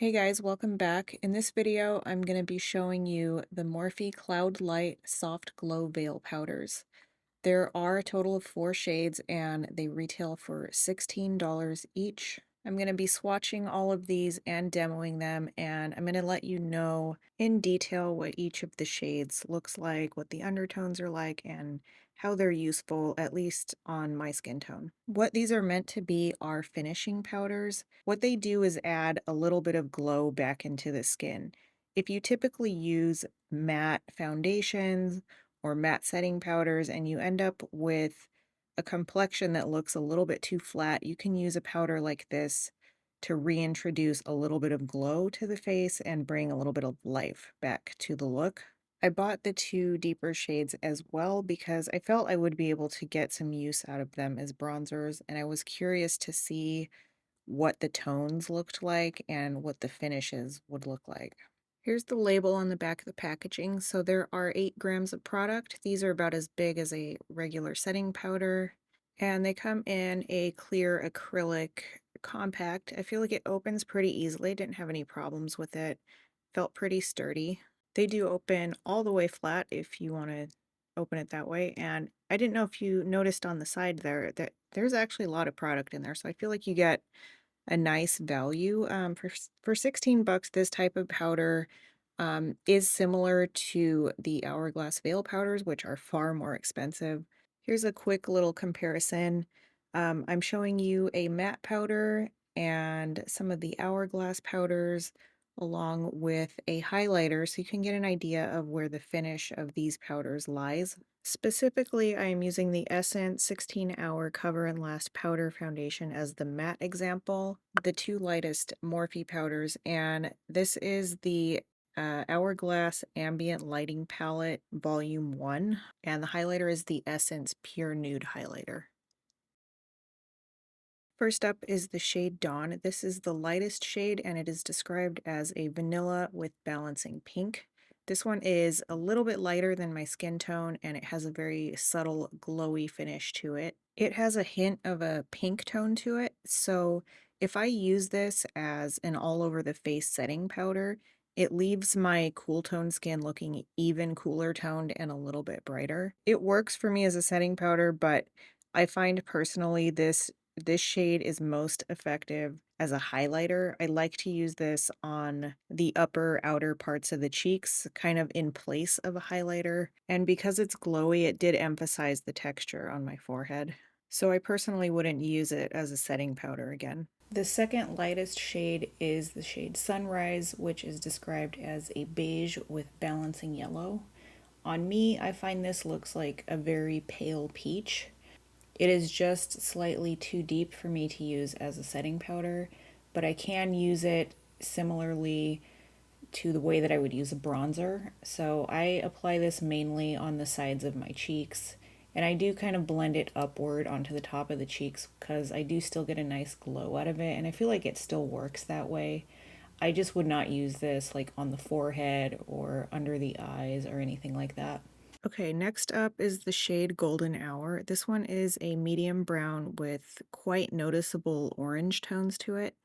Hey guys, welcome back. In this video, I'm going to be showing you the Morphe Cloudlight Soft Glow Veil Powders. There are a total of 4 shades and they retail for $16 each. I'm going to be swatching all of these and demoing them, and I'm going to let you know in detail what each of the shades looks like, what the undertones are like, and how they're useful, at least on my skin tone. What these are meant to be are finishing powders. What they do is add a little bit of glow back into the skin. If you typically use matte foundations or matte setting powders and you end up with a complexion that looks a little bit too flat, you can use a powder like this to reintroduce a little bit of glow to the face and bring a little bit of life back to the look. I bought the 2 deeper shades as well because I felt I would be able to get some use out of them as bronzers, and I was curious to see what the tones looked like and what the finishes would look like. Here's the label on the back of the packaging. So there are 8 grams of product. These are about as big as a regular setting powder, and they come in a clear acrylic compact. I feel like it opens pretty easily. Didn't have any problems with it. Felt pretty sturdy. They do open all the way flat if you want to open it that way. And I didn't know if you noticed on the side there that there's actually a lot of product in there. So I feel like you get a nice value. For 16 bucks, this type of powder is similar to the Hourglass Veil powders, which are far more expensive. Here's a quick little comparison. I'm showing you a matte powder and some of the Hourglass powders along with a highlighter so you can get an idea of where the finish of these powders lies. Specifically, I am using the Essence 16-Hour Cover and Last Powder Foundation as the matte example, the 2 lightest Morphe powders, and this is the Hourglass Ambient Lighting Palette Volume 1, and the highlighter is the Essence Pure Nude Highlighter. First up is the shade Dawn. This is the lightest shade and it is described as a vanilla with balancing pink. This one is a little bit lighter than my skin tone and it has a very subtle glowy finish to it. It has a hint of a pink tone to it, so if I use this as an all over the face setting powder, it leaves my cool tone skin looking even cooler toned and a little bit brighter. It works for me as a setting powder, but I find personally this shade is most effective as a highlighter. I like to use this on the upper outer parts of the cheeks, kind of in place of a highlighter. And because it's glowy, it did emphasize the texture on my forehead. So I personally wouldn't use it as a setting powder again. The second lightest shade is the shade Sunrise, which is described as a beige with balancing yellow. On me, I find this looks like a very pale peach. It is just slightly too deep for me to use as a setting powder, but I can use it similarly to the way that I would use a bronzer. So I apply this mainly on the sides of my cheeks, and I do kind of blend it upward onto the top of the cheeks because I do still get a nice glow out of it, and I feel like it still works that way. I just would not use this like on the forehead or under the eyes or anything like that. Okay, next up is the shade Golden Hour. This one is a medium brown with quite noticeable orange tones to it.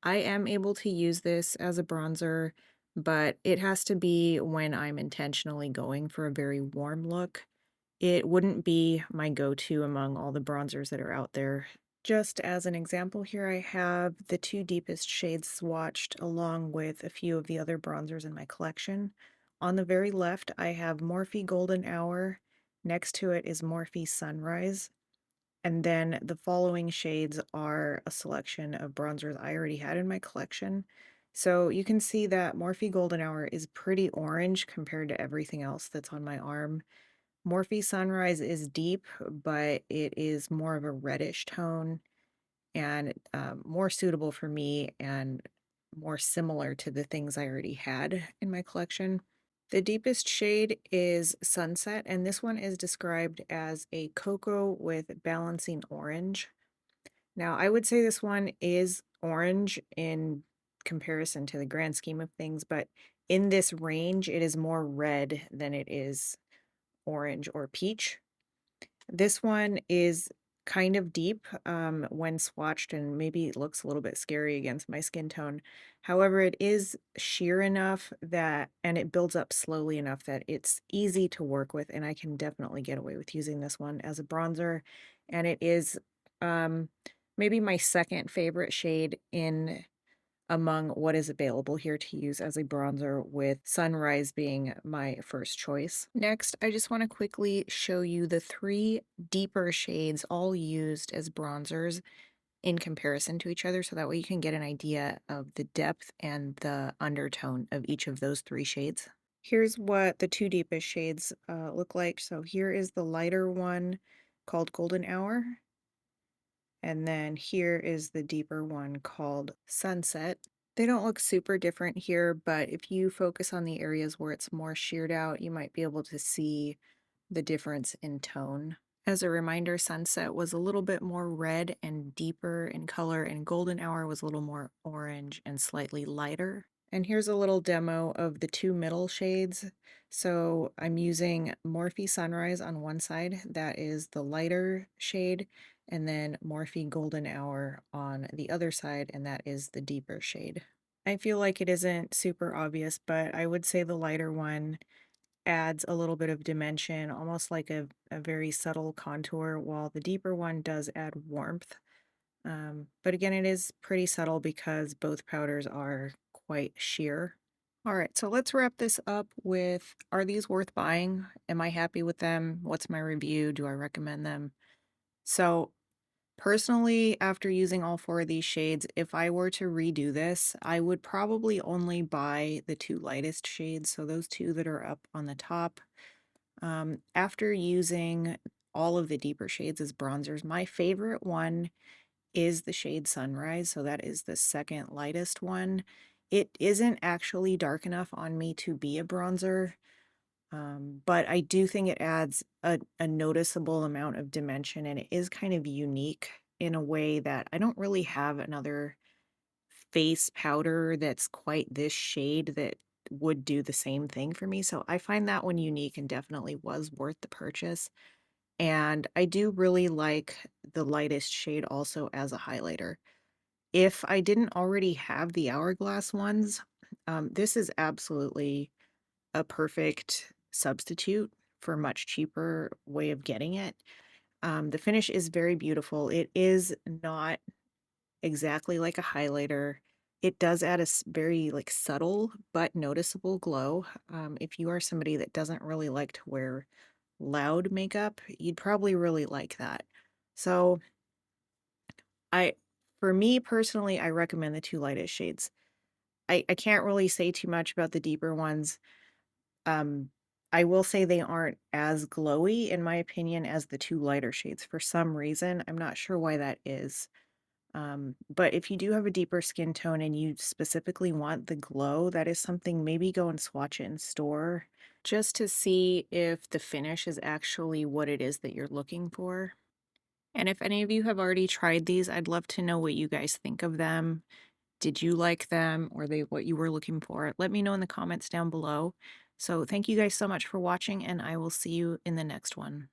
I am able to use this as a bronzer, but it has to be when I'm intentionally going for a very warm look. It wouldn't be my go-to among all the bronzers that are out there. Just as an example here, I have the 2 deepest shades swatched along with a few of the other bronzers in my collection. On the very left, I have Morphe Golden Hour. Next to it is Morphe Sunrise. And then the following shades are a selection of bronzers I already had in my collection. So you can see that Morphe Golden Hour is pretty orange compared to everything else that's on my arm. Morphe Sunrise is deep, but it is more of a reddish tone and more suitable for me and more similar to the things I already had in my collection. The deepest shade is Sunset, and this one is described as a cocoa with balancing orange. Now, I would say this one is orange in comparison to the grand scheme of things, but in this range, it is more red than it is orange or peach. This one is kind of deep when swatched, and maybe it looks a little bit scary against my skin tone. However, it is sheer enough that, and it builds up slowly enough that it's easy to work with, and I can definitely get away with using this one as a bronzer. And it is um, maybe my second favorite shade in among what is available here to use as a bronzer, with Sunrise being my first choice. Next, I just want to quickly show you the three deeper shades all used as bronzers in comparison to each other, so that way you can get an idea of the depth and the undertone of each of those three shades. Here's what the two deepest shades look like. So here is the lighter one called Golden Hour, and then here is the deeper one called Sunset. They don't look super different here, but if you focus on the areas where it's more sheared out, you might be able to see the difference in tone. As a reminder, Sunset was a little bit more red and deeper in color, and Golden Hour was a little more orange and slightly lighter. And here's a little demo of the two middle shades. So I'm using Morphe Sunrise on one side, that is the lighter shade, and then Morphe Golden Hour on the other side, and that is the deeper shade. I feel like it isn't super obvious, but I would say the lighter one adds a little bit of dimension, almost like a very subtle contour, while the deeper one does add warmth. But again, it is pretty subtle because both powders are quite sheer. All right, so let's wrap this up with, are these worth buying? Am I happy with them? What's my review? Do I recommend them? So personally, after using all four of these shades, if I were to redo this, I would probably only buy the two lightest shades, so those two that are up on the top. After using all of the deeper shades as bronzers, my favorite one is the shade Sunrise, so that is the second lightest one. It isn't actually dark enough on me to be a bronzer, but I do think it adds a noticeable amount of dimension, and it is kind of unique in a way that I don't really have another face powder that's quite this shade that would do the same thing for me. So I find that one unique and definitely was worth the purchase. And I do really like the lightest shade also as a highlighter. If I didn't already have the Hourglass ones, this is absolutely a perfect substitute for a much cheaper way of getting it. The finish is very beautiful. It is not exactly like a highlighter. It does add a very like subtle but noticeable glow. If you are somebody that doesn't really like to wear loud makeup, you'd probably really like that. So I, for me personally, I recommend the two lightest shades. I can't really say too much about the deeper ones. Um, I will say they aren't as glowy, in my opinion, as the two lighter shades for some reason. I'm not sure why that is. But if you do have a deeper skin tone and you specifically want the glow, that is something, maybe go and swatch it in store just to see if the finish is actually what it is that you're looking for. And if any of you have already tried these, I'd love to know what you guys think of them. Did you like them? Or they what you were looking for? Let me know in the comments down below. So thank you guys so much for watching, and I will see you in the next one.